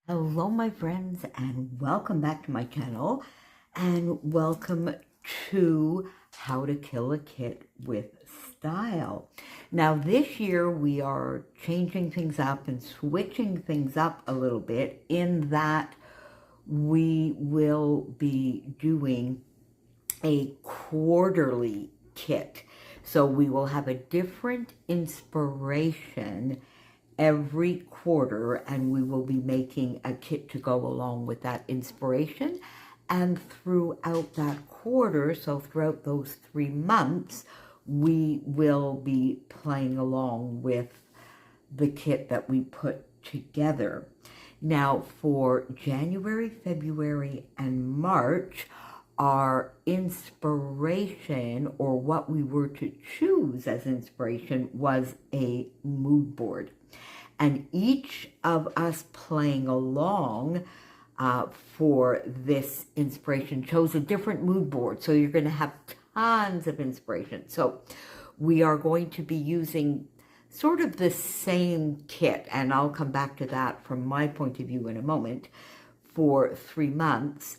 Hello my friends, and welcome back to my channel, and welcome to How to Kill a Kit with Style. Now this year we are changing things up and switching things up a little bit in that we will be doing a quarterly kit. So we will have a different inspiration every quarter, and we will be making a kit to go along with that inspiration. And throughout that quarter, so throughout those 3 months, we will be playing along with the kit that we put together. Now for January, February, and March, our inspiration, or what we were to choose as inspiration, was a mood board. And each of us playing along for this inspiration chose a different mood board. So you're going to have tons of inspiration. So we are going to be using sort of the same kit, and I'll come back to that from my point of view in a moment, for 3 months.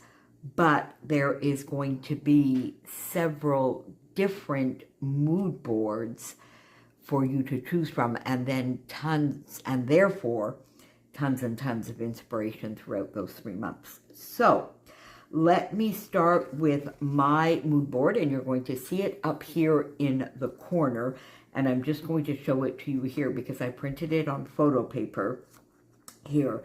But there is going to be several different mood boards for you to choose from, and then tons and tons of inspiration throughout those 3 months. So let me start with my mood board, and you're going to see it up here in the corner, and I'm just going to show it to you here because I printed it on photo paper here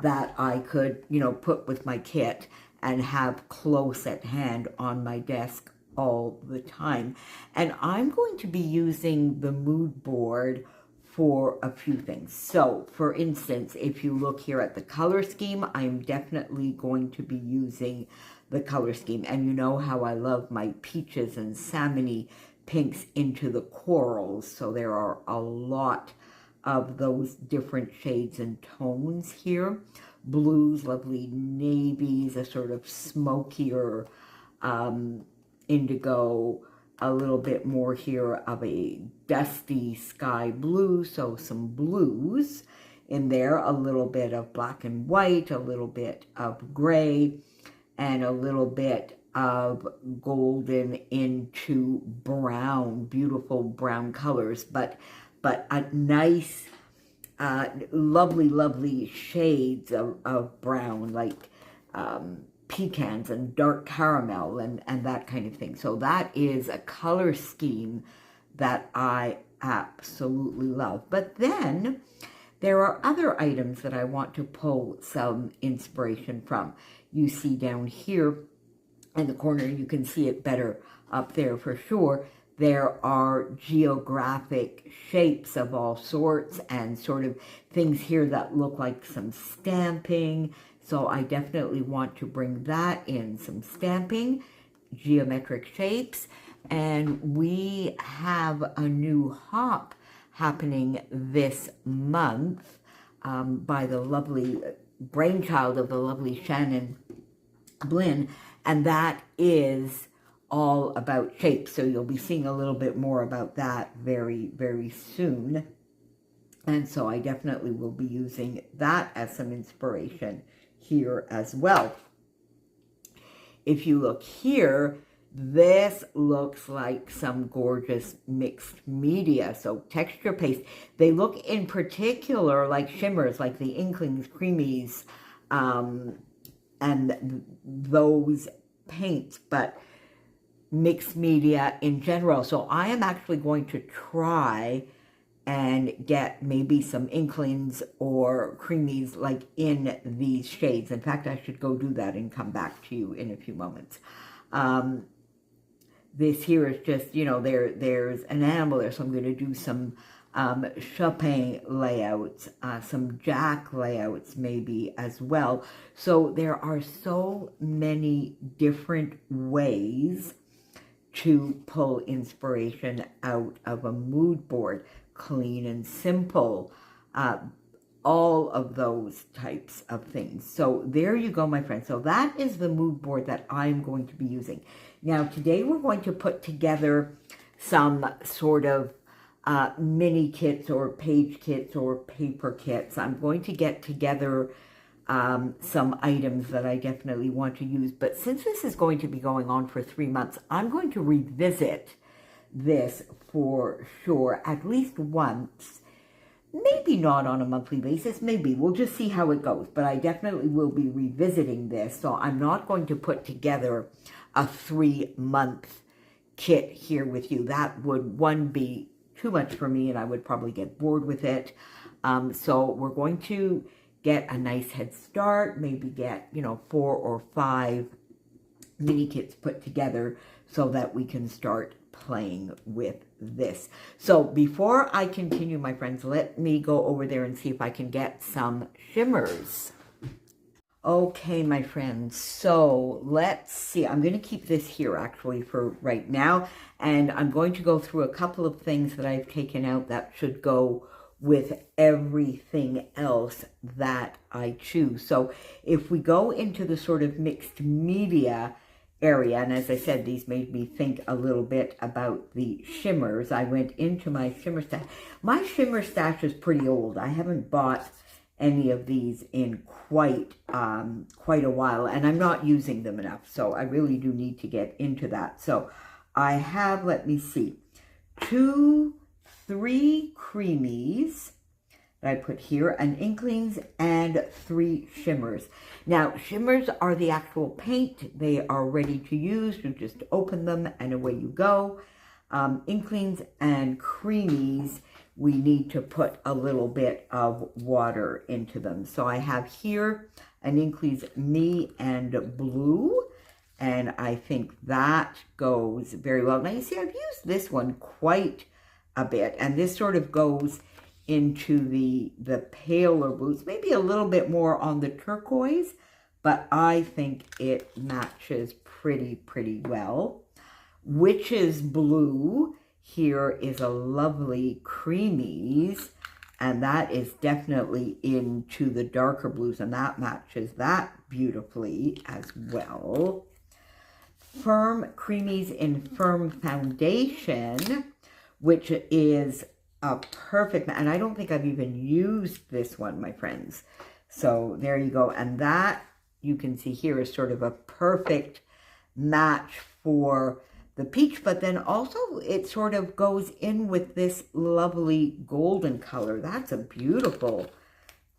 that I could, put with my kit and have close at hand on my desk all the time. And I'm going to be using the mood board for a few things. So for instance, if you look here at the color scheme, I'm definitely going to be using the color scheme. And you know how I love my peaches and salmony pinks into the corals. So there are a lot of those different shades and tones here. Blues, lovely navies, a sort of smokier indigo, a little bit more here of a dusty sky blue, so some blues in there, a little bit of black and white, a little bit of gray, and a little bit of golden into brown, beautiful brown colors, but a nice lovely shades of brown, like pecans and dark caramel and that kind of thing. So that is a color scheme that I absolutely love. But then there are other items that I want to pull some inspiration from. You see down here in the corner, you can see it better up there for sure, there are geographic shapes of all sorts and sort of things here that look like some stamping. So I definitely want to bring that in, some stamping, geometric shapes. And we have a new hop happening this month by the lovely brainchild of the lovely Shannon Blinn, and that is all about shapes. So you'll be seeing a little bit more about that very, very soon. And so I definitely will be using that as some inspiration here as well. If you look here, this looks like some gorgeous mixed media, so texture paste. They look in particular like shimmers, like the Inklings, Creamies, and those paints, but mixed media in general. So I am actually going to try and get maybe some Inklings or Creamies like in these shades. In fact, I should go do that and come back to you in a few moments. This here is just, there's an animal there, so I'm going to do some Chopin layouts, some Jack layouts maybe as well. So there are so many different ways to pull inspiration out of a mood board. Clean and simple, all of those types of things. So there you go, my friends. So that is the mood board that I'm going to be using. Now today we're going to put together some sort of mini kits or page kits or paper kits. I'm going to get together some items that I definitely want to use. But since this is going to be going on for 3 months, I'm going to revisit this for sure at least once. Maybe not on a monthly basis, maybe. We'll just see how it goes. But I definitely will be revisiting this. So I'm not going to put together a 3-month kit here with you. That would, one, be too much for me and I would probably get bored with it. So we're going to get a nice head start, maybe get, 4 or 5 mini kits put together so that we can start playing with this. So before I continue, my friends, let me go over there and see if I can get some shimmers. Okay, my friends, so let's see. I'm going to keep this here actually for right now, and I'm going to go through a couple of things that I've taken out that should go with everything else that I choose. So if we go into the sort of mixed media area, and as I said, these made me think a little bit about the shimmers. I went into my shimmer stash. My shimmer stash is pretty old. I haven't bought any of these in quite a while, and I'm not using them enough, so I really do need to get into that. So I have, let me see, 3 creamies that I put here, an Inklings, and 3 shimmers. Now, shimmers are the actual paint. They are ready to use. You just open them and away you go. Inklings and creamies, we need to put a little bit of water into them. So I have here an Inklings Me and Blue, and I think that goes very well. Now you see, I've used this one quite a bit, and this sort of goes into the paler blues, maybe a little bit more on the turquoise, but I think it matches pretty well. Witch's Blue here is a lovely creamies, and that is definitely into the darker blues, and that matches that beautifully as well. Firm creamies in Firm Foundation, which is a perfect, and I don't think I've even used this one, my friends. So there you go, and that you can see here is sort of a perfect match for the peach, but then also it sort of goes in with this lovely golden color. That's a beautiful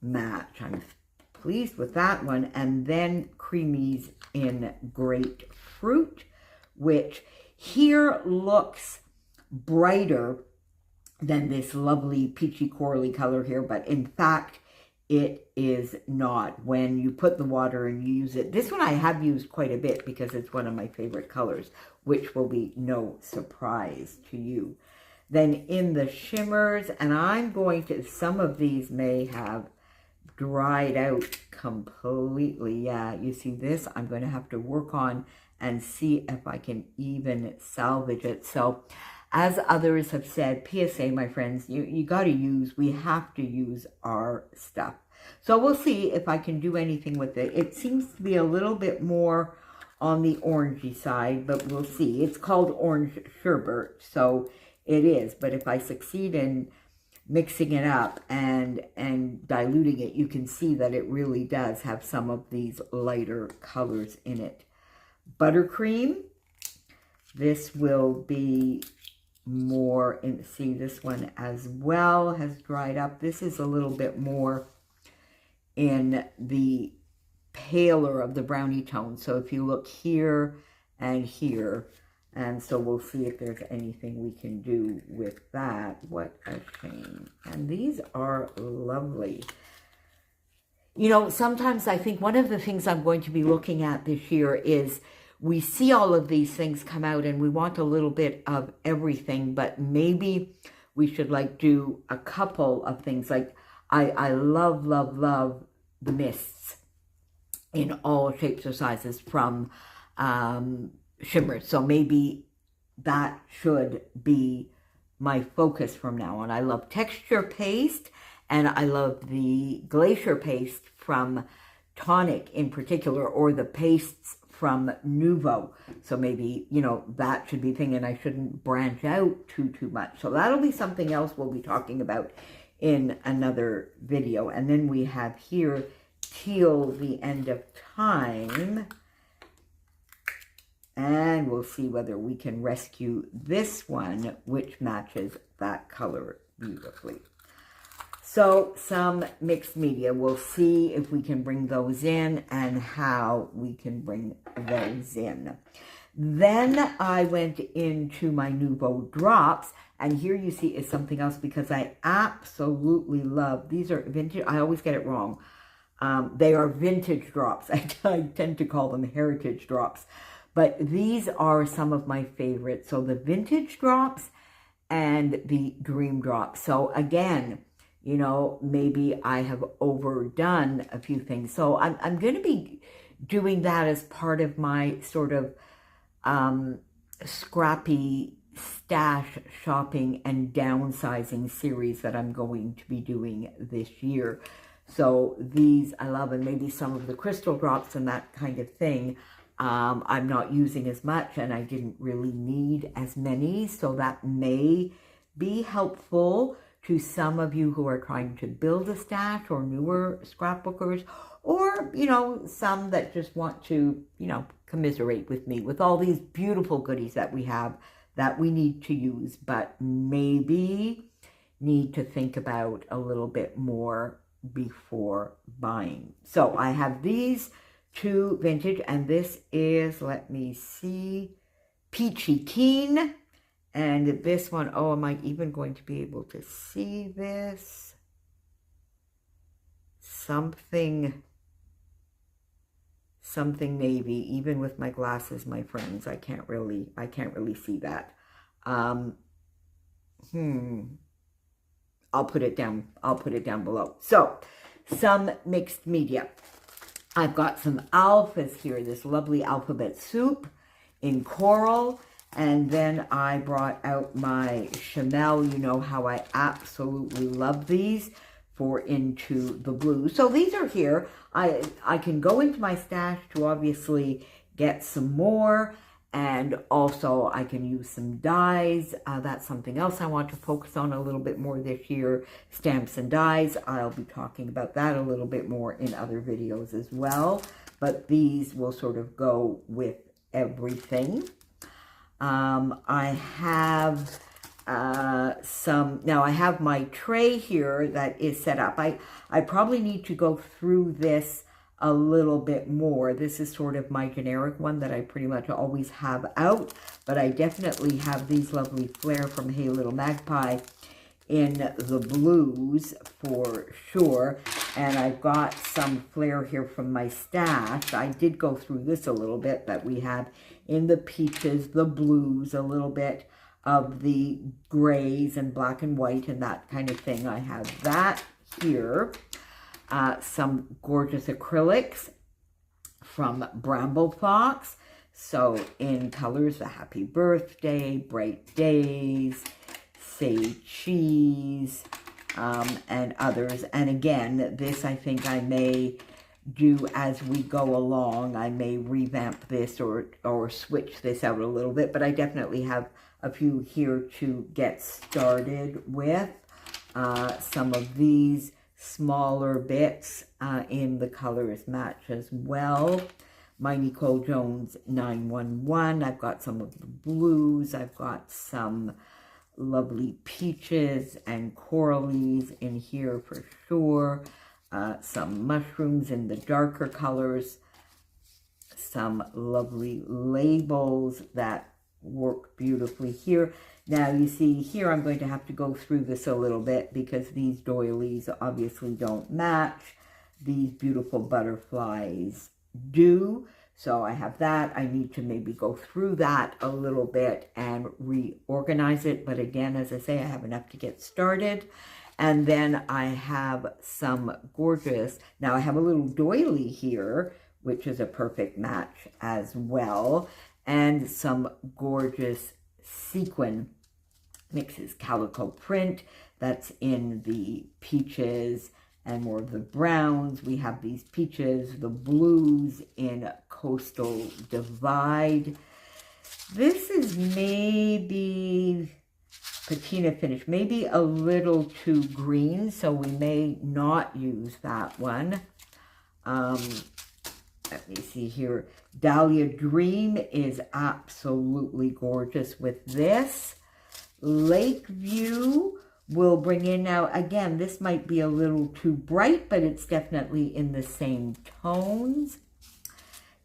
match. I'm pleased with that one. And then creamies in Grapefruit, which here looks brighter than this lovely peachy corally color here, but in fact it is not. When you put the water and you use it, this one I have used quite a bit because it's one of my favorite colors, which will be no surprise to you. Then in the shimmers, and I'm going to, some of these may have dried out completely. Yeah, you see this, I'm going to have to work on and see if I can even salvage it. So as others have said, PSA, my friends, you got to use, we have to use our stuff. So we'll see if I can do anything with it. It seems to be a little bit more on the orangey side, but we'll see. It's called Orange Sherbet, so it is. But if I succeed in mixing it up and diluting it, you can see that it really does have some of these lighter colors in it. Buttercream, this will be more in, see, this one as well has dried up. This is a little bit more in the paler of the brownie tone. So if you look here and here, and so we'll see if there's anything we can do with that. What a shame. And these are lovely. You know, sometimes I think one of the things I'm going to be looking at this year is we see all of these things come out and we want a little bit of everything, but maybe we should like do a couple of things. Like I love the mists in all shapes or sizes from Shimmer. So maybe that should be my focus from now on. I love texture paste, and I love the glacier paste from Tonic in particular, or the pastes from Nuvo. So maybe, you know, that should be a thing, and I shouldn't branch out too much. So that'll be something else we'll be talking about in another video. And then we have here till the end of time. And we'll see whether we can rescue this one, which matches that color beautifully. So some mixed media. We'll see if we can bring those in and how we can bring those in. Then I went into my Nuvo drops, and here you see is something else because I absolutely love, these are vintage, I always get it wrong. They are vintage drops. I tend to call them heritage drops. But these are some of my favorites. So the vintage drops and the dream drops. So again, you know, maybe I have overdone a few things. So I'm going to be doing that as part of my sort of scrappy stash shopping and downsizing series that I'm going to be doing this year. So these I love, and maybe some of the crystal drops and that kind of thing. I'm not using as much, and I didn't really need as many, so that may be helpful to some of you who are trying to build a stash or newer scrapbookers, or, you know, some that just want to, you know, commiserate with me with all these beautiful goodies that we have that we need to use, but maybe need to think about a little bit more before buying. So I have these two vintage, and this is, let me see, Peachy Keen. And this one, oh, am I even going to be able to see this? Something navy. Even with my glasses, my friends, I can't really see that. I'll put it down below. So, some mixed media. I've got some alphas here, this lovely alphabet soup in coral. And then I brought out my Chanel. You know how I absolutely love these for Into the Blue. So these are here. I can go into my stash to obviously get some more. And also I can use some dies. That's something else I want to focus on a little bit more this year. Stamps and dies. I'll be talking about that a little bit more in other videos as well. But these will sort of go with everything. I have now I have my tray here that is set up. I probably need to go through this a little bit more. This is sort of my generic one that I pretty much always have out, but I definitely have these lovely Flair from Hey Little Magpie in the blues for sure. And I've got some Flair here from my stash. I did go through this a little bit, that we have in the peaches, the blues, a little bit of the grays and black and white and that kind of thing. I have that here. Some gorgeous acrylics from Bramble Fox. So in colors, the Happy Birthday, Bright Days, Say Cheese, and others. And again, this I think I may do as we go along. I may revamp this or switch this out a little bit, but I definitely have a few here to get started with. Some of these smaller bits in the colors match as well. My Nicole Jones 911. I've got some of the blues. I've got some lovely peaches and coralies in here for sure. Some mushrooms in the darker colors. Some lovely labels that work beautifully here. Now you see here I'm going to have to go through this a little bit because these doilies obviously don't match. These beautiful butterflies do. So I have that. I need to maybe go through that a little bit and reorganize it. But again, as I say, I have enough to get started. And then I have some gorgeous, now I have a little doily here, which is a perfect match as well. And some gorgeous sequin mixes, calico print that's in the peaches and more of the browns. We have these peaches, the blues in Coastal Divide. This is maybe patina finish, maybe a little too green, so we may not use that one. Let me see here. Dahlia Dream is absolutely gorgeous with this. Lakeview will bring in, now again, this might be a little too bright, but it's definitely in the same tones.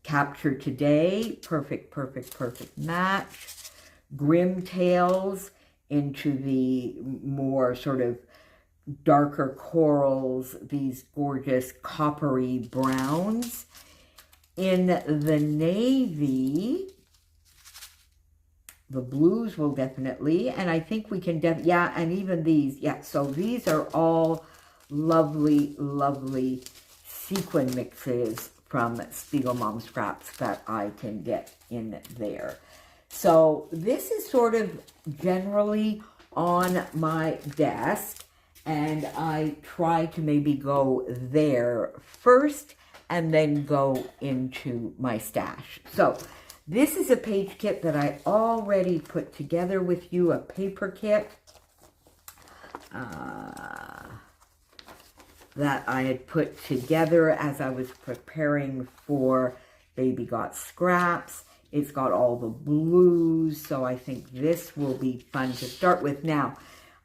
Capture Today, perfect, perfect, perfect match. Grim Tales into the more sort of darker corals, these gorgeous coppery browns. In the navy, the blues will definitely, and I think we can, yeah, and even these, yeah, so these are all lovely, lovely sequin mixes from Spiegel Mom Scraps that I can get in there. So this is sort of generally on my desk, and I try to maybe go there first and then go into my stash. So this is a page kit that I already put together with you, a paper kit that I had put together as I was preparing for Baby Got Scraps. It's got all the blues, so I think this will be fun to start with. Now,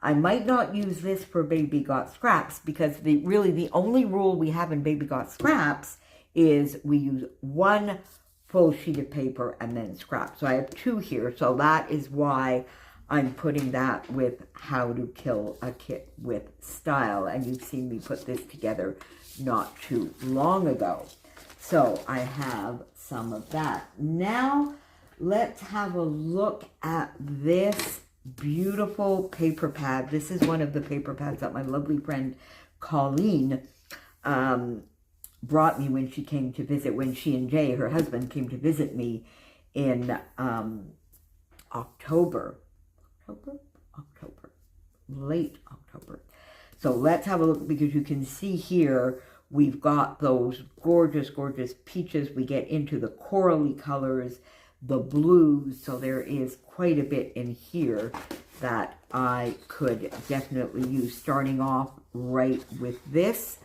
I might not use this for Baby Got Scraps because really the only rule we have in Baby Got Scraps is we use one full sheet of paper and then scrap. So I have two here, so that is why I'm putting that with How to Kill a Kit with Style. And you've seen me put this together not too long ago. So I have some of that. Now let's have a look at this beautiful paper pad. This is one of the paper pads that my lovely friend Colleen brought me when she came to visit, when she and Jay, her husband, came to visit me in late October. So let's have a look, because you can see here we've got those gorgeous, gorgeous peaches. We get into the corally colors, the blues. So there is quite a bit in here that I could definitely use, starting off right with this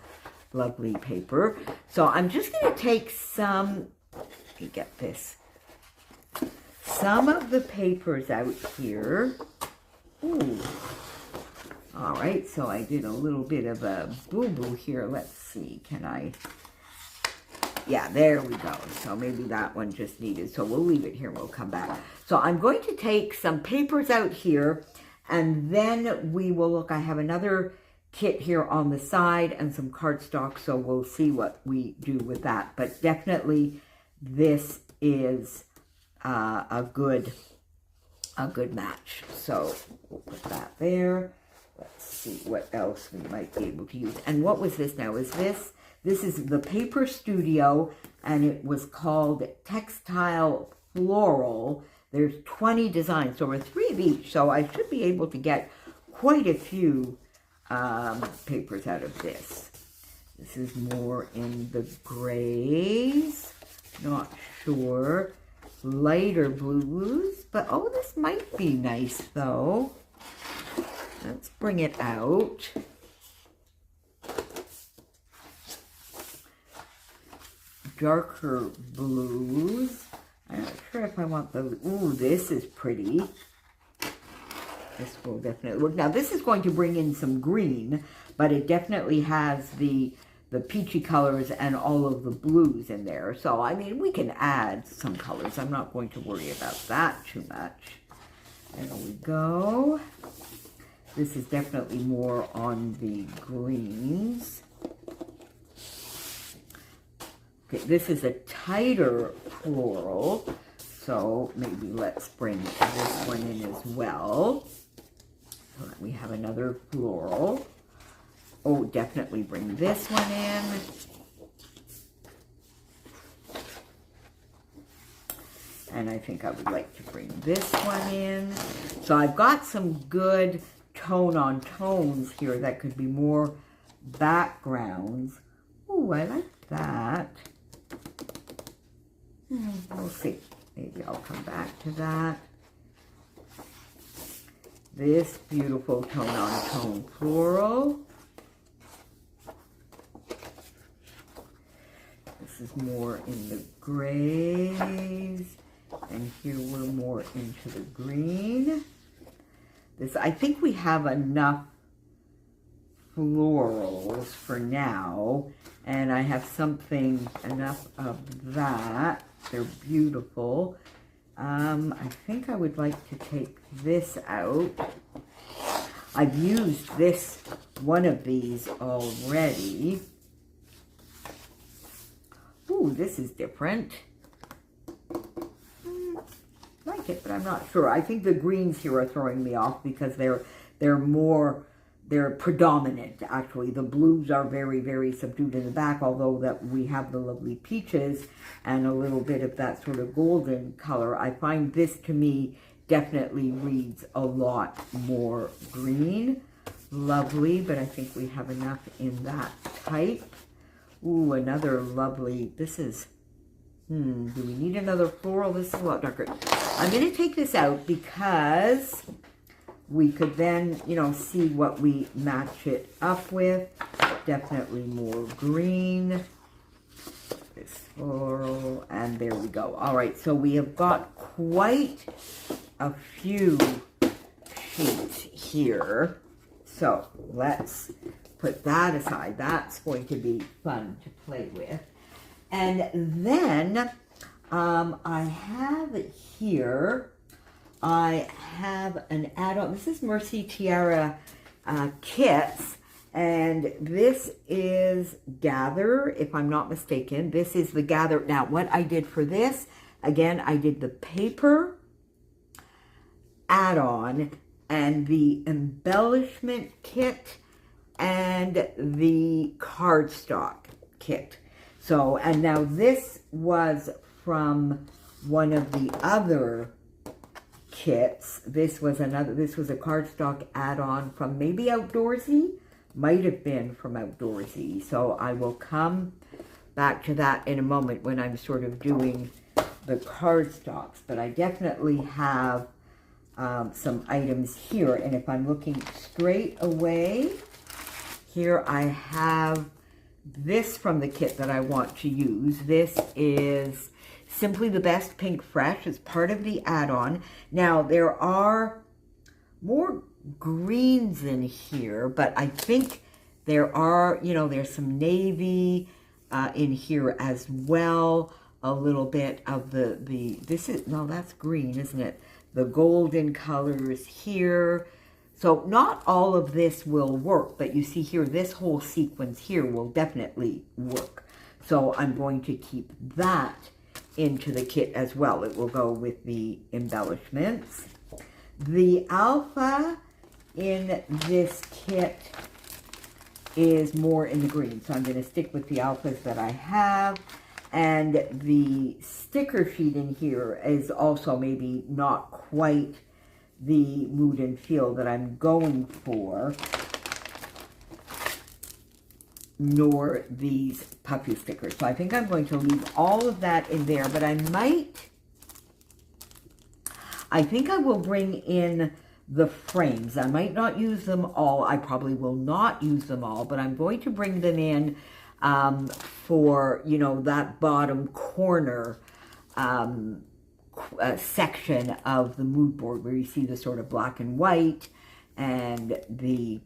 lovely paper. So I'm just going to take some, let me get this, some of the papers out here. Ooh. All right, so I did a little bit of a boo-boo here. Let's see, can I? Yeah, there we go. So maybe that one just needed, so we'll leave it here, we'll come back. So I'm going to take some papers out here, and then we will look. I have another kit here on the side and some cardstock, so we'll see what we do with that. But definitely this is a good match. So we'll put that there. Let's see what else we might be able to use. And what was this now? Is this is the Paper Studio, and it was called Textile Floral. There's 20 designs, so we're 3 of each, so I should be able to get quite a few papers out of this. This is more in the grays, not sure, lighter blues, but oh, this might be nice though. Let's bring it out. Darker blues. I'm not sure if I want those. Ooh, this is pretty. This will definitely work. Now, this is going to bring in some green, but it definitely has the peachy colors and all of the blues in there. So, I mean, we can add some colors. I'm not going to worry about that too much. There we go. This is definitely more on the greens. Okay, this is a tighter floral, so maybe let's bring this one in as well. So that we have another floral. Oh, definitely bring this one in. And I think I would like to bring this one in. So I've got some good tone on tones here that could be more backgrounds. Oh, I like that. We'll see. Maybe I'll come back to that. This beautiful tone on tone floral. this is more in the grays. And here we're more into the green. This, I think we have enough florals for now. And I have something, enough of that. They're beautiful. I think I would like to take this out. I've used this, one of these already. Ooh, this is different. Like it, but I'm not sure. I think the greens here are throwing me off because they're predominant, actually. The blues are very, very subdued in the back, although that we have the lovely peaches and a little bit of that sort of golden color. I find this, to me, definitely reads a lot more green. Lovely, but I think we have enough in that type. Ooh, another lovely, this is, do we need another floral? This is a lot darker. I'm going to take this out because we could then, you know, see what we match it up with. Definitely more green. This floral, and there we go. All right, so we have got quite a few sheets here. So let's put that aside. That's going to be fun to play with. And then I have here, I have an add-on. This is Mercy Tiara kits, and this is Gather, if I'm not mistaken. This is the Gather. Now, what I did for this, again, I did the paper add-on and the embellishment kit and the cardstock kit. So, and now this was from one of the other kits. This was a cardstock add-on from maybe Outdoorsy, might have been from Outdoorsy. So I will come back to that in a moment when I'm sort of doing the cardstocks. But I definitely have some items here. And if I'm looking straight away, here I have this from the kit that I want to use. This is Simply the Best Pink Fresh. It's part of the add-on. Now, there are more greens in here, but I think there are, you know, there's some navy in here as well. A little bit of this is, no, that's green, isn't it? The golden colors here. So not all of this will work, but you see here, this whole sequence here will definitely work. So I'm going to keep that into the kit as well. It will go with the embellishments. The alpha in this kit is more in the green, so I'm going to stick with the alphas that I have. And the sticker sheet in here is also maybe not quite the mood and feel that I'm going for, nor these puffy stickers. So I think I'm going to leave all of that in there, but I think I will bring in the frames. I might not use them all. I probably will not use them all, but I'm going to bring them in for, you know, that bottom corner section of the mood board where you see the sort of black and white and the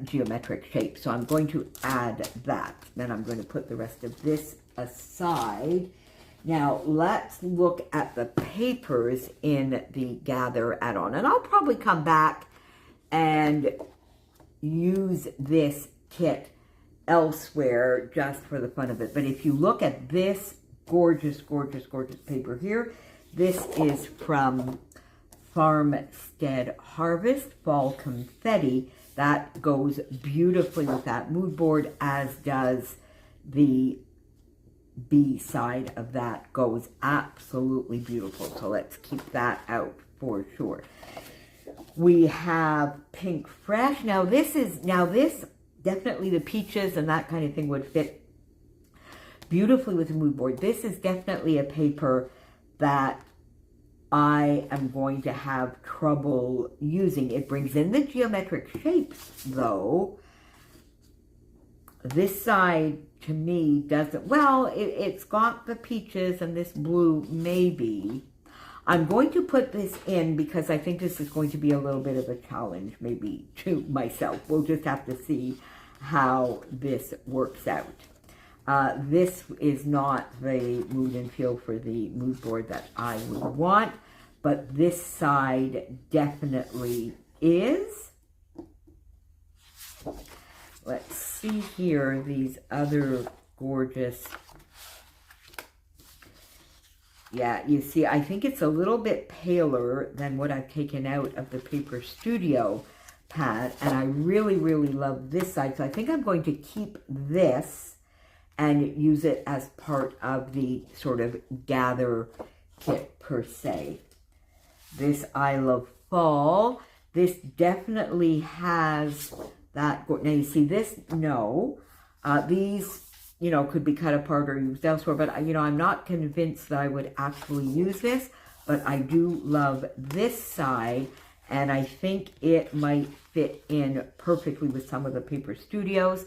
geometric shape. So I'm going to add that. Then I'm going to put the rest of this aside. Now let's look at the papers in the Gather add-on. And I'll probably come back and use this kit elsewhere just for the fun of it. But if you look at this gorgeous, gorgeous, gorgeous paper here, this is from Farmstead Harvest Fall Confetti. That goes beautifully with that mood board, as does the B side of that. Goes absolutely beautiful. So let's keep that out for sure. We have Pink Fresh. Now this definitely, the peaches and that kind of thing would fit beautifully with the mood board. This is definitely a paper that I am going to have trouble using. It brings in the geometric shapes though. This side, to me, doesn't, well, it's got the peaches and this blue, maybe. I'm going to put this in because I think this is going to be a little bit of a challenge, maybe, to myself. We'll just have to see how this works out. This is not the mood and feel for the mood board that I would want, but this side definitely is. Let's see here, these other gorgeous, yeah, you see, I think it's a little bit paler than what I've taken out of the Paper Studio pad, and I really, really love this side, so I think I'm going to keep this and use it as part of the sort of gather kit per se. This I Love Fall, this definitely has that, now you see this, no, these, you know, could be cut apart or used elsewhere, but, you know, I'm not convinced that I would actually use this, but I do love this side, and I think it might fit in perfectly with some of the Paper Studios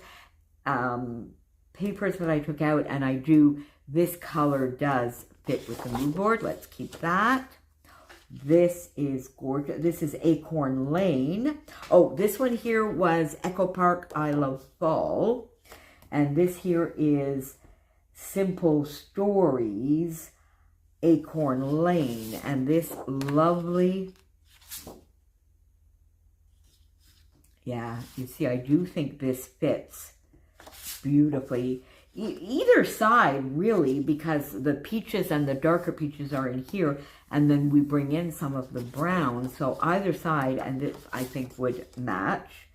papers that I took out, and this color does fit with the mood board. Let's keep that. This is gorgeous. This is Acorn Lane. Oh, this one here was Echo Park I Love Fall. And this here is Simple Stories Acorn Lane. And this lovely, yeah, you see, I do think this fits beautifully. Either side, really, because the peaches and the darker peaches are in here, and then we bring in some of the brown. So either side, and this, I think, would match.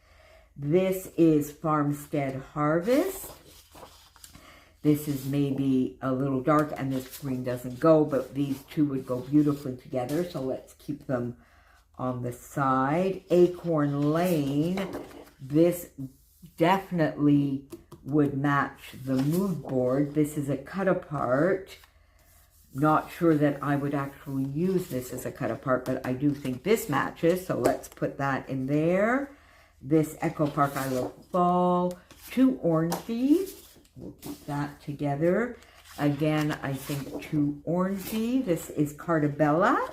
This is Farmstead Harvest. This is maybe a little dark, and this green doesn't go, but these two would go beautifully together. So let's keep them on the side. Acorn Lane. This definitely would match the mood board. This is a cut apart. Not sure that I would actually use this as a cut apart, but I do think this matches, so let's put that in there. This Echo Park I Love Fall, 2 orangey. We'll keep that together. Again, I think 2 orangey. This is Cartabella.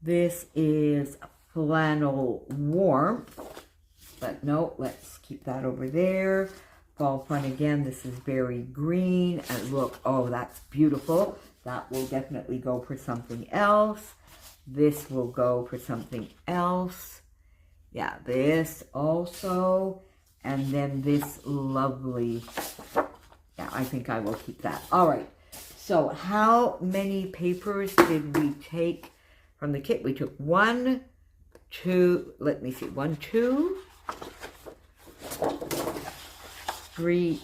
This is Flannel Warmth, but no, let's keep that over there. Fall Fun again, this is Berry Green, and look, oh, that's beautiful. That will definitely go for something else. This will go for something else. Yeah, this also. And then this lovely, yeah, I think I will keep that. All right, so how many papers did we take from the kit? We took 1, 2, let me see, 1, 2, 3,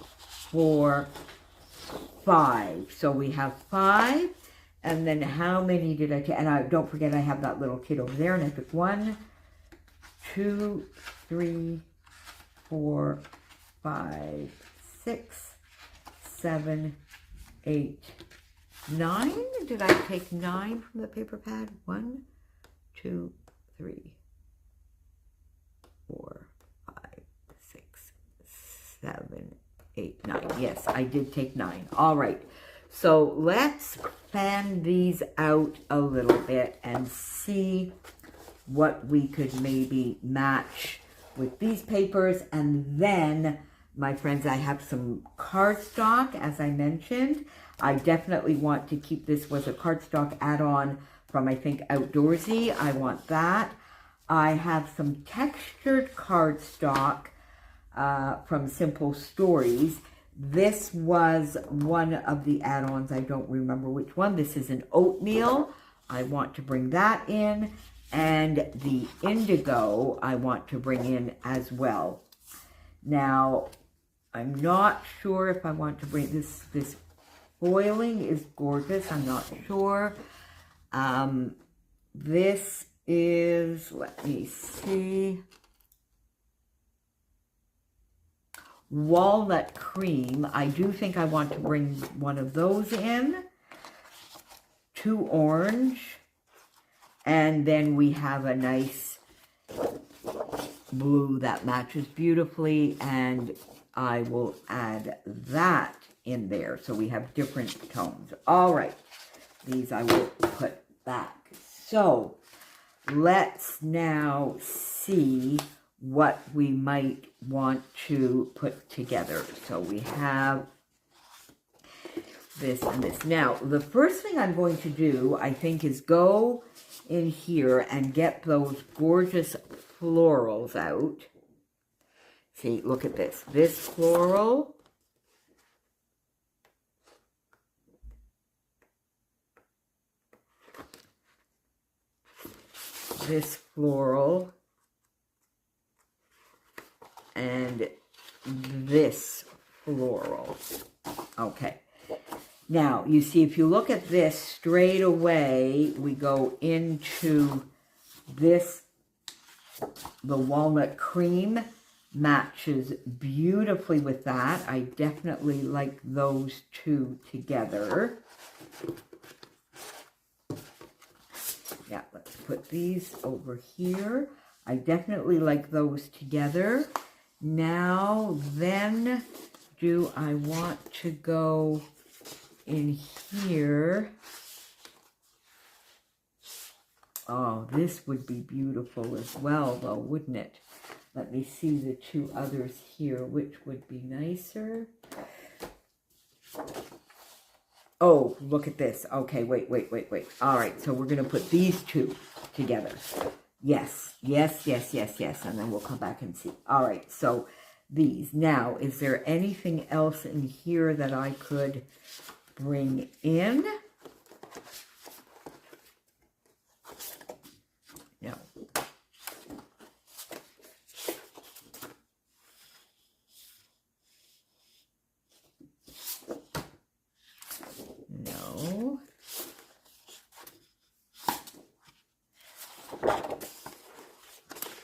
4, 5. So we have 5. And then how many did I take? And don't forget, I have that little kit over there. And I took 1, 2, 3, 4, 5, 6, 7, 8, 9. Did I take 9 from the paper pad? 1, 2, 3, 4, 5, 6, 7, 8, 9. Yes, I did take 9. All right. So let's fan these out a little bit and see what we could maybe match with these papers. And then, my friends, I have some cardstock, as I mentioned. I definitely want to keep this with a cardstock add-on from, I think, Outdoorsy. I want that. I have some textured cardstock from Simple Stories. This was one of the add-ons. I don't remember which one. This is an oatmeal. I want to bring that in. And the indigo I want to bring in as well. Now, I'm not sure if I want to bring this. This foiling is gorgeous. I'm not sure. This is, let me see, walnut cream. I do think I want to bring one of those in. 2 orange. And then we have a nice blue that matches beautifully. And I will add that in there. So we have different tones. All right. These I will put back. So let's now see what we might want to put together. So we have this and this. Now, the first thing I'm going to do, I think, is go in here and get those gorgeous florals out. See, look at this. This floral. This floral. And this floral. Okay. Now, you see, if you look at this straight away, we go into this. The walnut cream matches beautifully with that. I definitely like those two together. Yeah, let's put these over here. I definitely like those together. Now, then, do I want to go in here? Oh, this would be beautiful as well, though, wouldn't it? Let me see the two others here. Which would be nicer? Oh, look at this. Okay, wait. All right, so we're going to put these two together. Yes. And then we'll come back and see. All right, so these. Now, is there anything else in here that I could bring in? No. No.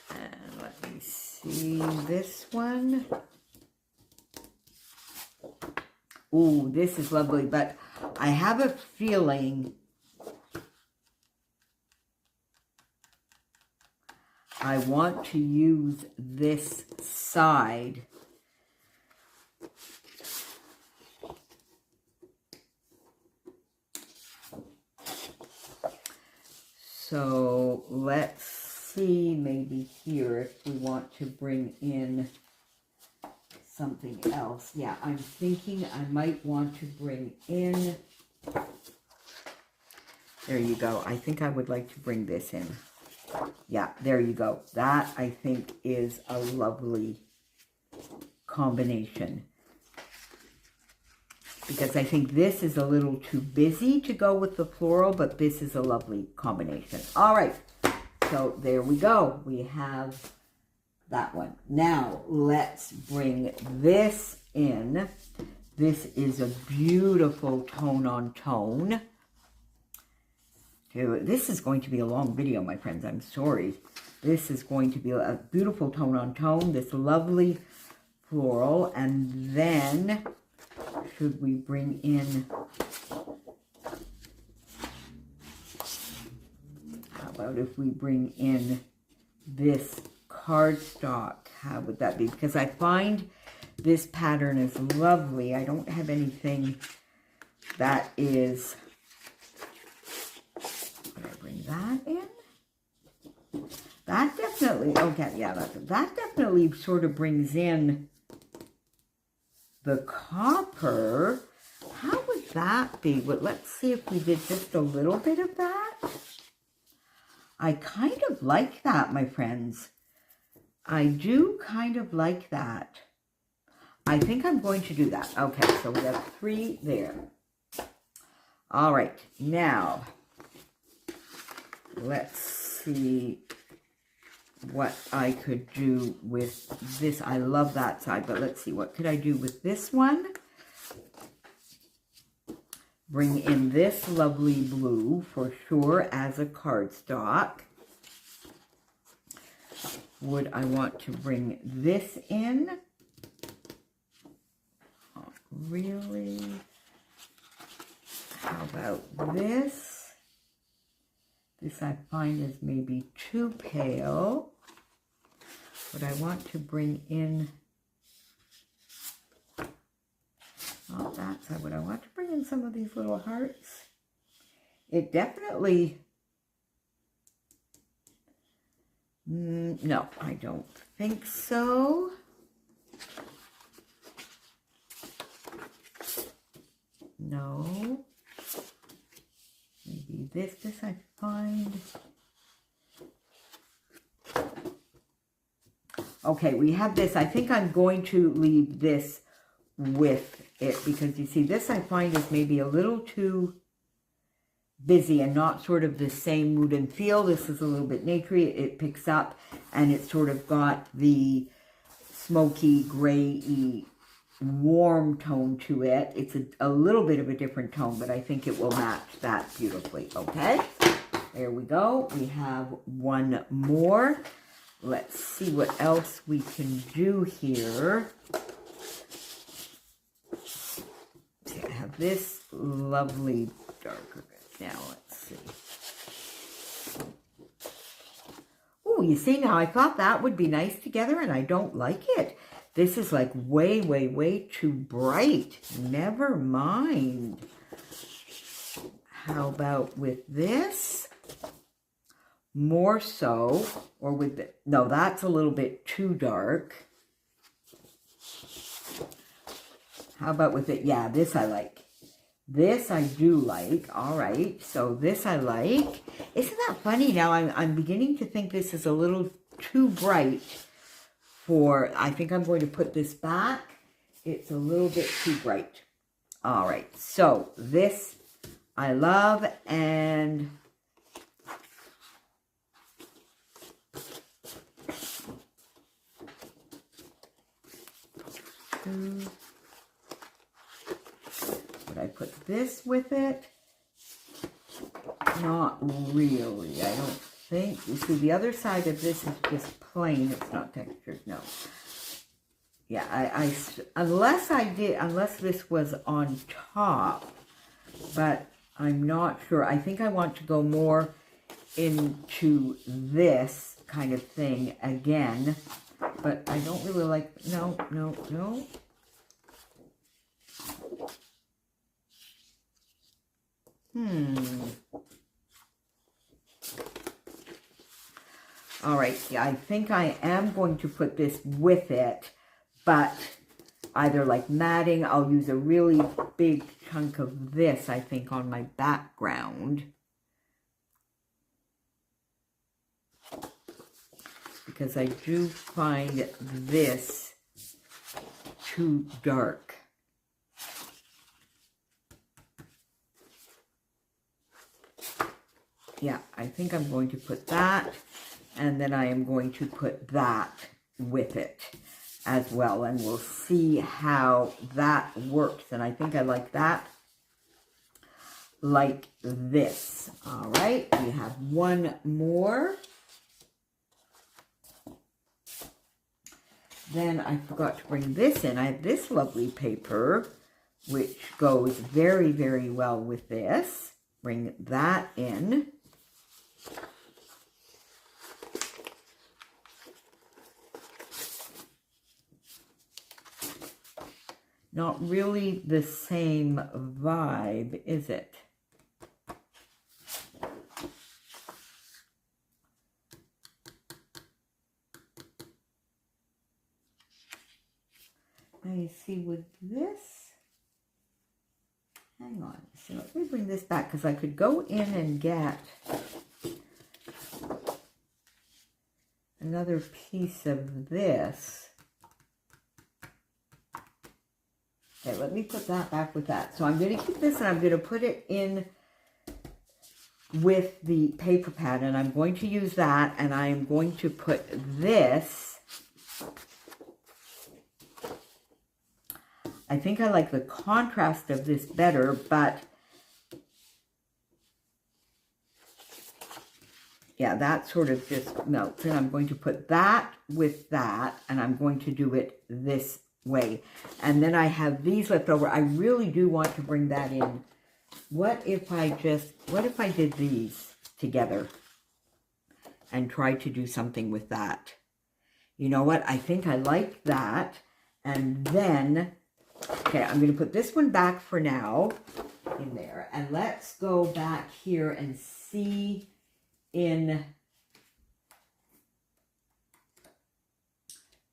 And let me see this one. Ooh, this is lovely, but I have a feeling I want to use this side so let's see maybe here if we want to bring in something else. Yeah, I'm thinking I might want to bring in, there you go. I think I would like to bring this in. Yeah, there you go. That, I think, is a lovely combination. Because I think this is a little too busy to go with the floral, but this is a lovely combination. All right, so there we go. We have that one. Now, let's bring this in. This is a beautiful tone on tone. This is going to be a long video, my friends. I'm sorry. This is going to be a beautiful tone on tone. This lovely floral. And then, should we bring in... How about if we bring in this cardstock? How would that be? Because I find this pattern is lovely. I don't have anything that is... that in? That definitely, okay, yeah, that definitely sort of brings in the copper. How would that be? Well, let's see if we did just a little bit of that. I kind of like that, my friends. I do kind of like that. I think I'm going to do that. Okay, so we have 3 there. All right, now... let's see what I could do with this. I love that side, but let's see. What could I do with this one? Bring in this lovely blue for sure as a cardstock. Would I want to bring this in? Not really. How about this? This I find is maybe too pale. But I want to bring in not that side, but I want to bring in some of these little hearts. It definitely, no, I don't think so. No. Maybe this I find. Okay, we have this. I think I'm going to leave this with it because you see this I find is maybe a little too busy and not sort of the same mood and feel. This is a little bit naturey. It picks up and it's sort of got the smoky, gray-y, warm tone to it. It's a little bit of a different tone, but I think it will match that beautifully. Okay, there we go. We have one more. Let's see what else we can do here. See, I have this lovely darker. Now, let's see. Oh, you see, now I thought that would be nice together, and I don't like it. This is like way, way, way too bright. Never mind. How about with this? More so, or with the, no, that's a little bit too dark. How about with it? Yeah, this I like. This I do like. All right, so this I like. Isn't that funny? Now I'm beginning to think this is a little too bright for, I think I'm going to put this back. It's a little bit too bright. All right, so this I love, and would I put this with it? Not really, I don't think. You see, the other side of this is just plain. It's not textured, no. Yeah, unless this was on top, but I'm not sure. I think I want to go more into this kind of thing again, but I don't really like, no. All right, yeah, I think I am going to put this with it, but either like matting, I'll use a really big chunk of this, I think, on my background. Because I do find this too dark. Yeah, I think I'm going to put that, and then I am going to put that with it as well, and we'll see how that works. And I think I like that like this. All right, we have one more. Then I forgot to bring this in. I have this lovely paper, which goes very, very well with this. Bring that in. Not really the same vibe, is it? Now you see with this, hang on, so let me bring this back because I could go in and get another piece of this. Okay, let me put that back with that. So I'm going to keep this and I'm going to put it in with the paper pad, and I'm going to use that, and I am going to put this. I think I like the contrast of this better, but yeah, that sort of just melts. And I'm going to put that with that, and I'm going to do it this way. And then I have these left over. I really do want to bring that in. What if I did these together and tried to do something with that? You know what? I think I like that. And then Okay, I'm going to put this one back for now in there. And let's go back here and see in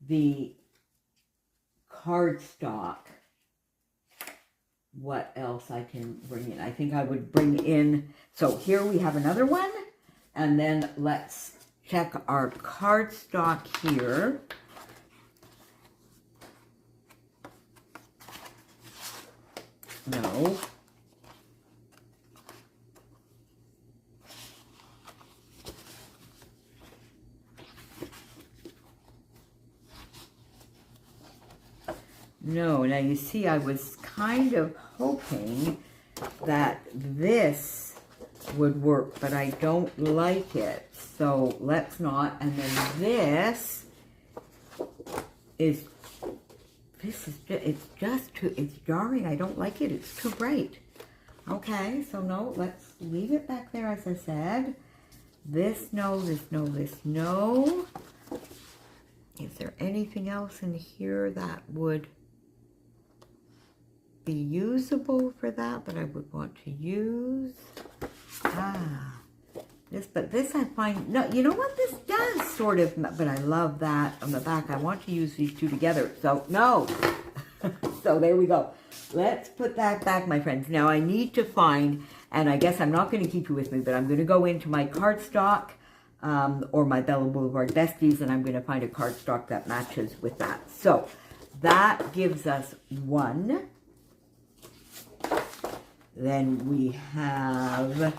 the cardstock what else I can bring in. I think I would bring in, so here we have another one, and then let's check our cardstock here. No. No, now you see I was kind of hoping that this would work, but I don't like it. So let's not. And then this is it's jarring. I don't like it. It's too bright. Okay, so no, let's leave it back there as I said. This, no, this, no, this, no. Is there anything else in here that would be usable for that I would want to use? But this I find, no, you know what, this does sort of, but I love that on the back. I want to use these two together, so no. So there we go. Let's put that back, my friends. Now I need to find, and I guess I'm not going to keep you with me, but I'm going to go into my cardstock or my Bella Boulevard Besties, and I'm going to find a cardstock that matches with that. So that gives us one. Then we have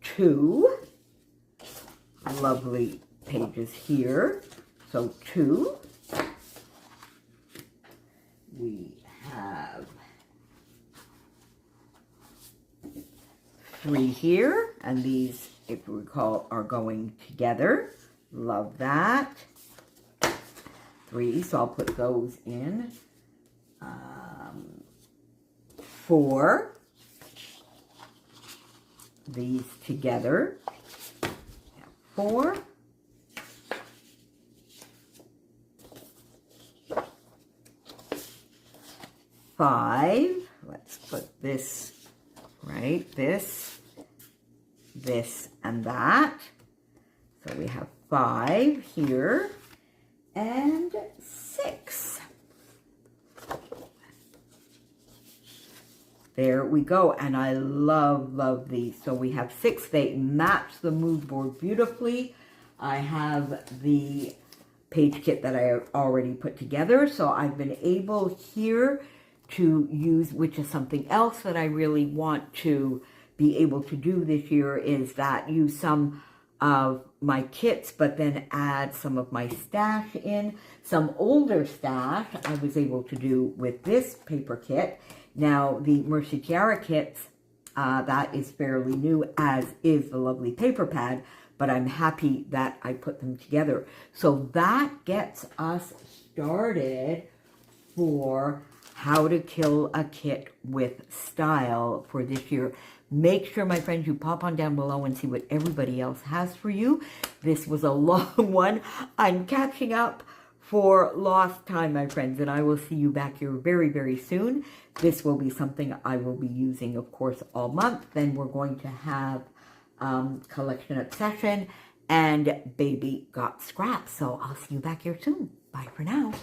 two lovely pages here. So two. We have three here, and these, if you recall, are going together. Love that. Three, so I'll put those in. Four. These together. Four. Five. Let's put this, right? This, and that. So we have five here. And six. There we go, and I love these. So we have six. They match the mood board beautifully. I have the page kit that I already put together, so I've been able here to use, which is something else that I really want to be able to do this year, is that use some of my kits, but then add some of my stash in. Some older stash I was able to do with this paper kit. Now, the Mercy Tiara kits, that is fairly new, as is the lovely paper pad, but I'm happy that I put them together. So that gets us started for how to kill a kit with style for this year. Make sure, my friends, you pop on down below and see what everybody else has for you. This was a long one. I'm catching up for lost time, my friends, and I will see you back here very, very soon. This will be something I will be using, of course, all month. Then we're going to have Collection Obsession and Baby Got Scraps. So I'll see you back here soon. Bye for now.